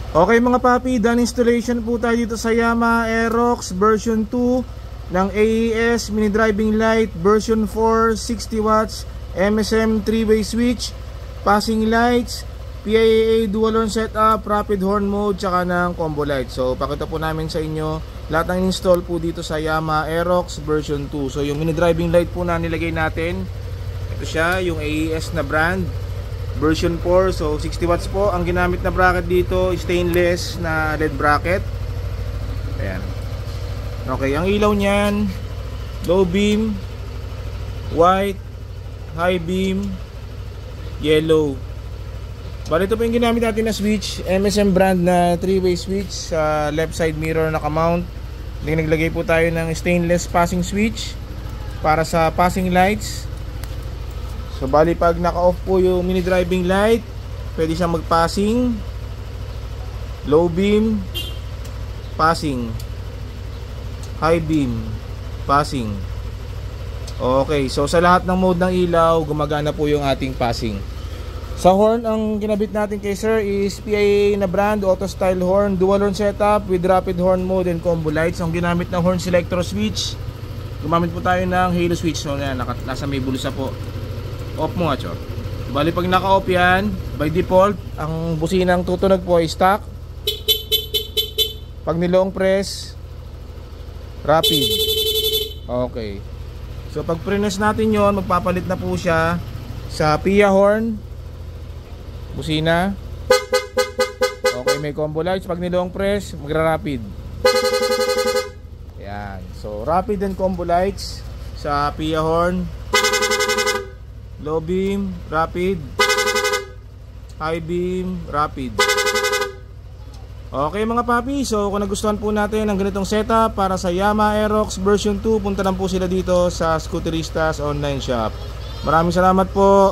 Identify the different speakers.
Speaker 1: Okay mga papi, done installation po tayo dito sa Yamaha Aerox version 2 ng AES mini driving light version 4, 60 watts, MSM 3-way switch, passing lights, PIAA dual horn setup, rapid horn mode, tsaka ng combo light. So pakita po namin sa inyo lahat ng install po dito sa Yamaha Aerox version 2. So yung mini driving light po na nilagay natin, ito siya, yung AES na brand version 4. So 60 watts po. Ang ginamit na bracket dito, stainless na LED bracket. Ayan. Okay, ang ilaw niyan, low beam, white, high beam, yellow. Bali ito po yung ginamit natin na switch, MSM brand na 3-way switch. Sa left side mirror naka-mount. Naglagay po tayo ng stainless passing switch para sa passing lights. So bali pag naka-off po yung mini driving light, pwede siyang mag-passing, low beam, passing, high beam, passing. Okay, so sa lahat ng mode ng ilaw, gumagana po yung ating passing. Sa horn, ang kinabit natin kay sir is PIAA na brand, auto style horn, dual horn setup with rapid horn mode and combo lights. Ang ginamit na horn selector switch, gumamit po tayo ng halo switch. So yan, nasa may bulsa po. Off mo nga, chor. Bali pag naka-off yan, by default ang businang tutunog po ay stock. Pag nilong press, rapid. Okay. So pag press natin yon, magpapalit na po siya sa PIA horn, busina. Okay, may combo lights. Pag nilong press, magra-rapid. Yan. So rapid and combo lights sa PIA horn. Low beam, rapid. High beam, rapid. Okay mga papi, so kung nagustuhan po natin ang ganitong setup para sa Yamaha Aerox version 2, punta lang po sila dito sa Scooteristas online shop. Maraming salamat po.